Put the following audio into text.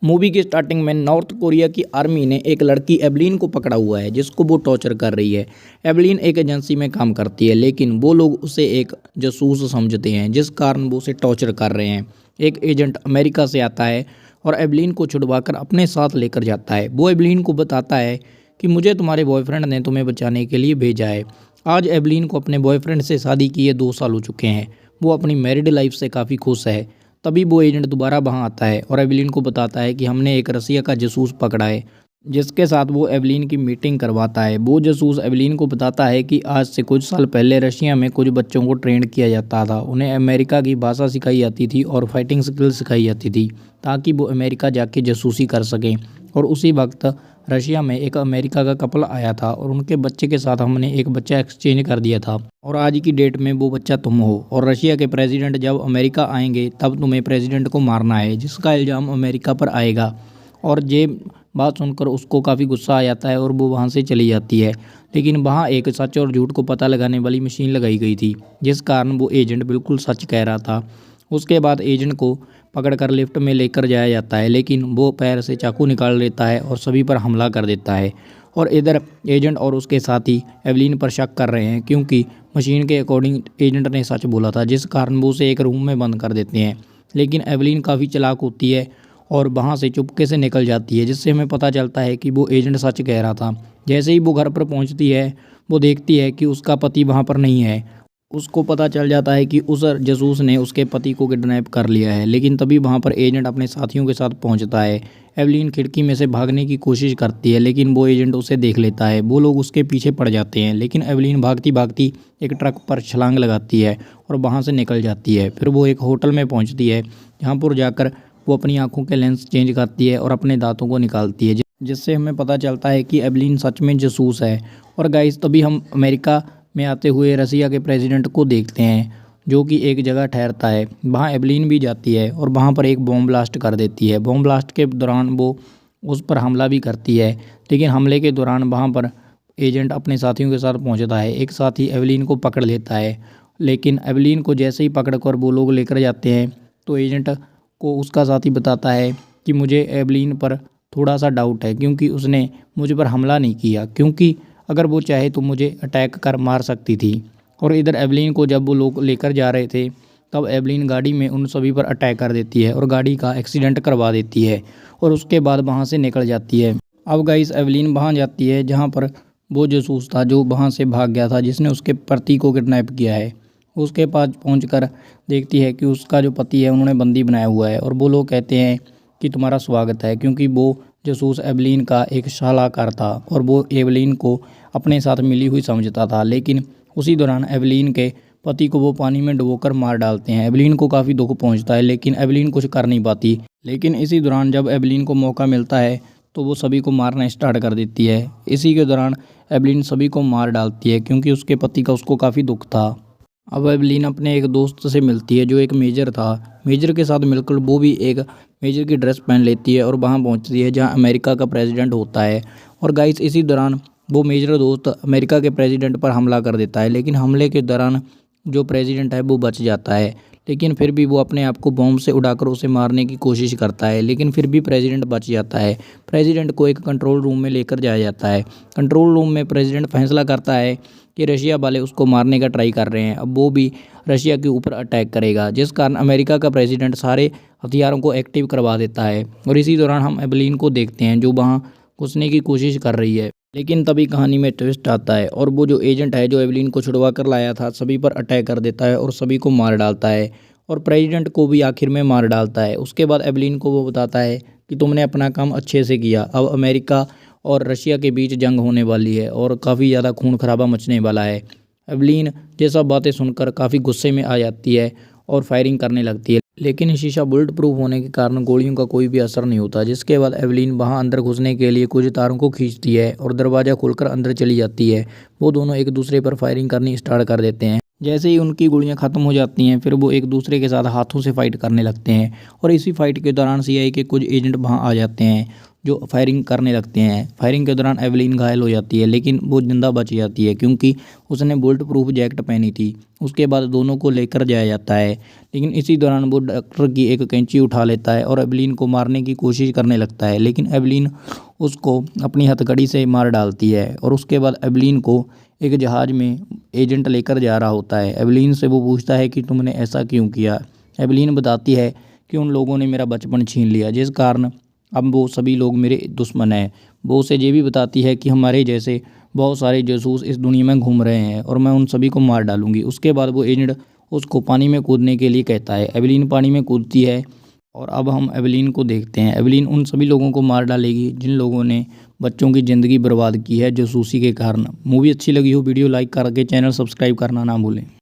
Movie की starting में north Korea की आर्मी ने एक लड़की एवलीन को पकड़ा हुआ है जिसको वो टॉर्चर कर रही है। एवलीन एक एजेंसी में काम करती है लेकिन वो लोग उसे एक जासूस समझते हैं जिस कारण वो उसे टॉर्चर कर रहे हैं। एक एजेंट अमेरिका से आता है और एवलीन को छुड़वाकर अपने साथ लेकर जाता है। वो एवलीन को बताता है कि मुझे तुम्हारे बॉयफ्रेंड ने तुम्हें बचाने के लिए भेजा है। आज एवलीन को अपने बॉयफ्रेंड से शादी किए 2 साल हो चुके हैं। वो अपनी मैरिड लाइफ से काफ़ी खुश है। तभी वो एजेंट दोबारा वहाँ आता है और एवलीन को बताता है कि हमने एक रसिया का जासूस पकड़ा है, जिसके साथ वो एवलीन की मीटिंग करवाता है। वो जासूस एवलीन को बताता है कि आज से कुछ साल पहले रशिया में कुछ बच्चों को ट्रेन किया जाता था। उन्हें अमेरिका की भाषा सिखाई जाती थी और फाइटिंग स्किल्स सिखाई जाती थी ताकि वो अमेरिका जाके जासूसी कर सकें। और उसी वक्त रशिया में एक अमेरिका का कपल आया था और उनके बच्चे के साथ हमने एक बच्चा एक्सचेंज कर दिया था और आज की डेट में वो बच्चा तुम हो और रशिया के प्रेसिडेंट जब अमेरिका आएंगे तब तुम्हें प्रेसिडेंट को मारना है, जिसका इल्ज़ाम अमेरिका पर आएगा। और ये बात सुनकर उसको काफ़ी गुस्सा आ जाता है और वो वहाँ से चली जाती है। लेकिन वहाँ एक सच और झूठ को पता लगाने वाली मशीन लगाई गई थी जिस कारण वो एजेंट बिल्कुल सच कह रहा था। उसके बाद एजेंट को पकड़कर लिफ्ट में लेकर जाया जाता है लेकिन वो पैर से चाकू निकाल लेता है और सभी पर हमला कर देता है। और इधर एजेंट और उसके साथी एवलीन पर शक कर रहे हैं क्योंकि मशीन के अकॉर्डिंग एजेंट ने सच बोला था, जिस कारण वो उसे एक रूम में बंद कर देते हैं। लेकिन एवलीन काफ़ी चालाक होती है और वहाँ से चुपके से निकल जाती है, जिससे हमें पता चलता है कि वो एजेंट सच कह रहा था। जैसे ही वो घर पर पहुँचती है वो देखती है कि उसका पति वहाँ पर नहीं है। उसको पता चल जाता है कि उस जासूस ने उसके पति को किडनैप कर लिया है। लेकिन तभी वहाँ पर एजेंट अपने साथियों के साथ पहुँचता है। एवलीन खिड़की में से भागने की कोशिश करती है लेकिन वो एजेंट उसे देख लेता है। वो लोग उसके पीछे पड़ जाते हैं लेकिन एवलीन भागती भागती एक ट्रक पर छलांग लगाती है और वहाँ से निकल जाती है। फिर वो एक होटल में पहुँचती है जहाँ पर जाकर वो अपनी आँखों के लेंस चेंज करती है और अपने दांतों को निकालती है, जिससे हमें पता चलता है कि एवलीन सच में जासूस है। और गाइस तभी हम अमेरिका में आते हुए रसिया के प्रेसिडेंट को देखते हैं जो कि एक जगह ठहरता है। वहाँ एवलीन भी जाती है और वहाँ पर एक बॉम्ब ब्लास्ट कर देती है। बॉम्ब ब्लास्ट के दौरान वो उस पर हमला भी करती है लेकिन हमले के दौरान वहाँ पर एजेंट अपने साथियों के साथ पहुँचता है। एक साथी एवलीन को पकड़ लेता है लेकिन एवलीन को जैसे ही पकड़ कर वो लोग लेकर जाते हैं तो एजेंट को उसका साथी बताता है कि मुझे एवलीन पर थोड़ा सा डाउट है क्योंकि उसने मुझ पर हमला नहीं किया, क्योंकि अगर वो चाहे तो मुझे अटैक कर मार सकती थी। और इधर एवलीन को जब वो लोग लेकर जा रहे थे तब एवलीन गाड़ी में उन सभी पर अटैक कर देती है और गाड़ी का एक्सीडेंट करवा देती है और उसके बाद वहाँ से निकल जाती है। अब गाइस एवलीन वहाँ जाती है जहाँ पर वो जासूस था जो वहाँ से भाग गया था, जिसने उसके पति को किडनैप किया है। उसके पास पहुंचकर देखती है कि उसका जो पति है उन्होंने बंदी बनाया हुआ है और वो लोग कहते हैं कि तुम्हारा स्वागत है, क्योंकि वो जासूस एवलीन का एक सलाहकार था और वो एवलीन को अपने साथ मिली हुई समझता था। लेकिन उसी दौरान एवलीन के पति को वो पानी में डुबोकर मार डालते हैं। एवलीन को काफ़ी दुख पहुंचता है लेकिन एवलीन कुछ कर नहीं पाती। लेकिन इसी दौरान जब एवलीन को मौका मिलता है तो वो सभी को मारना स्टार्ट कर देती है। इसी के दौरान एवलीन सभी को मार डालती है क्योंकि उसके पति का उसको काफ़ी दुख था। अब एवलीन अपने एक दोस्त से मिलती है जो एक मेजर था। मेजर के साथ मिलकर वो भी एक मेजर की ड्रेस पहन लेती है और वहाँ पहुँचती है जहाँ अमेरिका का प्रेसिडेंट होता है। और गाइस इसी दौरान वो मेजर दोस्त अमेरिका के प्रेसिडेंट पर हमला कर देता है लेकिन हमले के दौरान जो प्रेसिडेंट है वो बच जाता है। लेकिन फिर भी वो अपने आप को बॉम्ब से उड़ाकर उसे मारने की कोशिश करता है लेकिन फिर भी प्रेसिडेंट बच जाता है। प्रेसिडेंट को एक कंट्रोल रूम में लेकर जाया जाता है। कंट्रोल रूम में प्रेसिडेंट फैसला करता है कि रशिया वाले उसको मारने का ट्राई कर रहे हैं। अब वो भी रशिया के ऊपर अटैक करेगा, जिस कारण अमेरिका का प्रेसिडेंट सारे हथियारों को एक्टिव करवा देता है। और इसी दौरान हम एवलीन को देखते हैं जो वहाँ घुसने की कोशिश कर रही है। लेकिन तभी कहानी में ट्विस्ट आता है और वो जो एजेंट है जो एवलीन को छुड़वा कर लाया था सभी पर अटैक कर देता है और सभी को मार डालता है और प्रेसिडेंट को भी आखिर में मार डालता है। उसके बाद एवलीन को वो बताता है कि तुमने अपना काम अच्छे से किया, अब अमेरिका और रशिया के बीच जंग होने वाली है और काफ़ी ज़्यादा खून खराबा मचने वाला है। एवलीन ये सब बातें सुनकर काफ़ी गुस्से में आ जाती है और फायरिंग करने लगती है, लेकिन शीशा बुलेट प्रूफ होने के कारण गोलियों का कोई भी असर नहीं होता। जिसके बाद एवलीन वहां अंदर घुसने के लिए कुछ तारों को खींचती है और दरवाज़ा खोलकर अंदर चली जाती है। वो दोनों एक दूसरे पर फायरिंग करनी स्टार्ट कर देते हैं। जैसे ही उनकी गोलियां ख़त्म हो जाती हैं फिर वो एक दूसरे के साथ हाथों से फाइट करने लगते हैं और इसी फाइट के दौरान सीआईए के कुछ एजेंट वहां आ जाते हैं जो फायरिंग करने लगते हैं। फायरिंग के दौरान एवलिन घायल हो जाती है, लेकिन वो जिंदा बच जाती है क्योंकि उसने बुलेट प्रूफ जैकेट पहनी थी। उसके बाद दोनों को लेकर जाया जाता है, लेकिन इसी दौरान वो डॉक्टर की एक कैंची उठा लेता है और एवलिन को मारने की कोशिश करने लगता है, लेकिन एवलिन उसको अपनी हथकड़ी से मार डालती है। और उसके बाद एवलिन को एक जहाज़ में एजेंट लेकर जा रहा होता है। एवलिन से वो पूछता है कि तुमने ऐसा क्यों किया। एवलिन बताती है कि उन लोगों ने मेरा बचपन छीन लिया, जिस कारण अब वो सभी लोग मेरे दुश्मन हैं। वो उसे ये भी बताती है कि हमारे जैसे बहुत सारे जासूस इस दुनिया में घूम रहे हैं और मैं उन सभी को मार डालूंगी। उसके बाद वो एजेंट उसको पानी में कूदने के लिए कहता है। एवलिन पानी में कूदती है और अब हम एवलिन को देखते हैं। एवलिन उन सभी लोगों को मार डालेगी जिन लोगों ने बच्चों की ज़िंदगी बर्बाद की है जासूसी के कारण। मूवी अच्छी लगी हो वीडियो लाइक करके चैनल सब्सक्राइब करना ना भूलें।